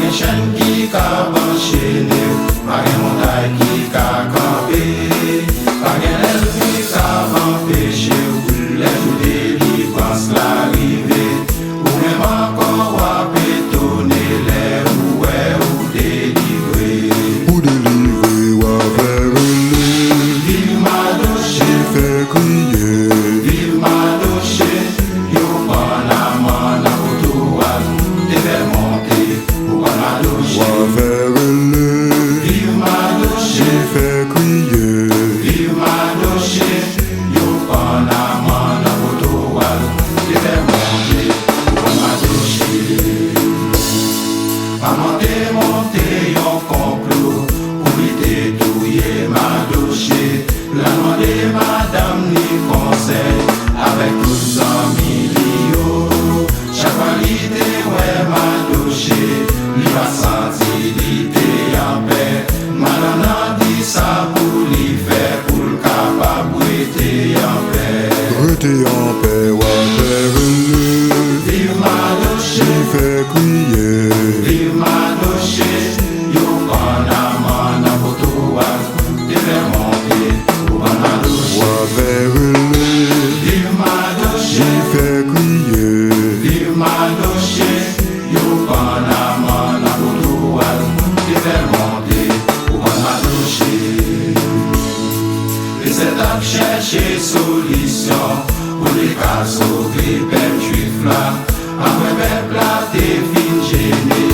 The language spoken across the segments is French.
gen chaîne qui ka enchaîné, pas gen montagne qui ka campé, pas gen l'aile qui ka empêché, les jours délivrance l'arrivée, ou même encore wap étonné, les ouais ou délivré. Ou délivré, ou avéré, Vive Madoché, fait crier. vive Madoché, yo Panama na Potoual, devait monter pour Madoché. Ou avéré, Vive Madoché, fait crier. vive Madoché, yo Panama na Potoual, devait monter pour Madoché. Pas monter yon complot pour lui détruire Madoché. La demandé madame ni conseil avec tous en milieu. Chaque fois l'idée ouais Madoché, lui va sentir l'idée en paix. Madame n'a dit ça pour lui faire pour le capable rester en paix. Rete en paix, ou avéré, Vive Madoché, fait crier. vive Madoché, yo Panama na Potoual, devait monter pour Madoché. Ou avéré, Vive Madoché, fait crier. vive Madoché, yo Panama na Potoual, devait monter pour Madoché. Et c'est à chercher solution pour les cas sauver peuple juif là. Après peuple là t'es fin gêné.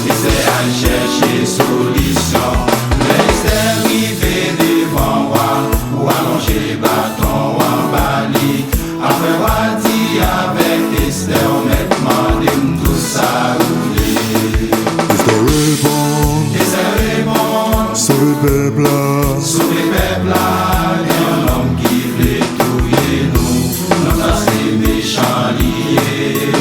Et c'est à chercher solution. Les arrivés devant moi ou allonger bâton ou en bali. Après moi dit avec Esther demandez tout ça rouler. Esther répond, Et c'est répond. sauve le peuple là. Sauver peuple là, et un homme qui voulait tuer nous, nous a ces méchants liés.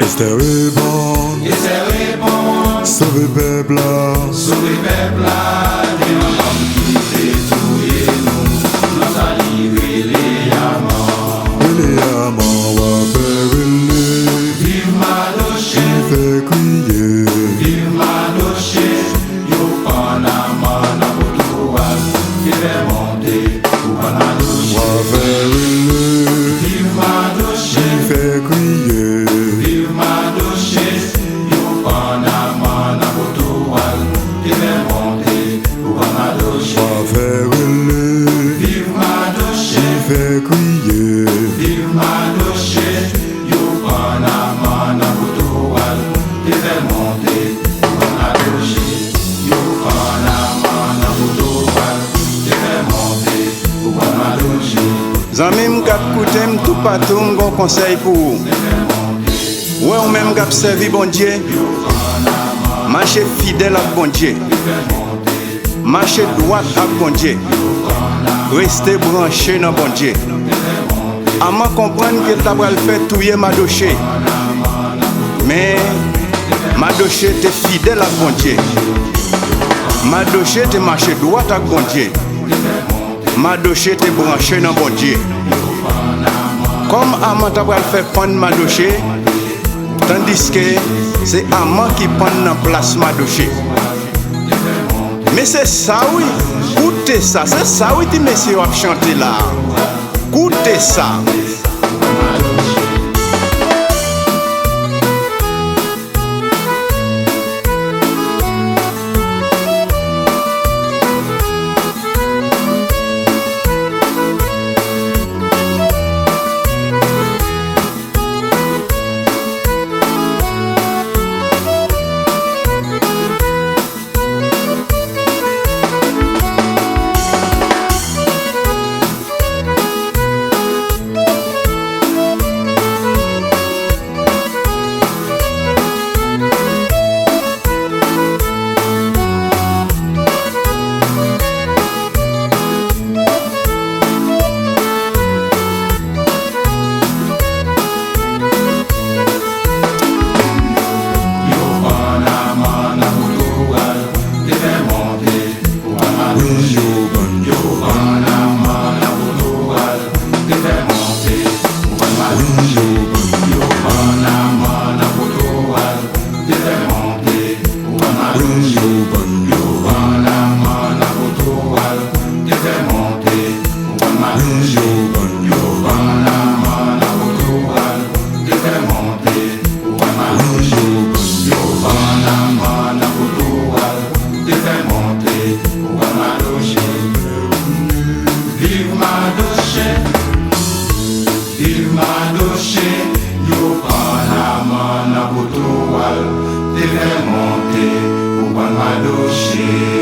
Esther répond, Et c'est répond, sauve le peuple là. sauver peuple là, et un homme qui voulait tuer nous, nous a livré les amants. Et les amants, ou avéré, Vive Madoché, fait crier. vive Madoché, yo Panama na Potoual, qui fait monter pour Madoché. Ou avéré, Vive Madoché, fait crier. vive Madoché, yo Panama na Potoual, qui fait monter pour Madoché. Ou avéré, Vive Madoché, fait crier. vive Madoché, yo Panama na Potoual, qui fait monter pour Madoché. Yo Panama na Potoual, qui fait monter pour Madoché. Zanmim kap koutem tout patou m'gon conseil pour vous. Ouais, ou même kap servi bon Dieu. Marchez fidèle avec bon Dieu. Marchez droit avec bon Dieu. Restez branché dans bon Dieu. Avant comprendre que t'as le fait touyer Madoché. Mais Madoché était fidèle avec bon Dieu. Madoché était marché droit avec bon Dieu. Madoché était branché dans bon Dieu. Comme Amant t'a fait prendre Madoché, tandis que c'est Amant qui prend dans place Madoché. Mais c'est ça oui, écoutez ça, c'est ça oui, les messieurs ont chanté là. Écoutez ça. te fais monter pour prendre ma douche.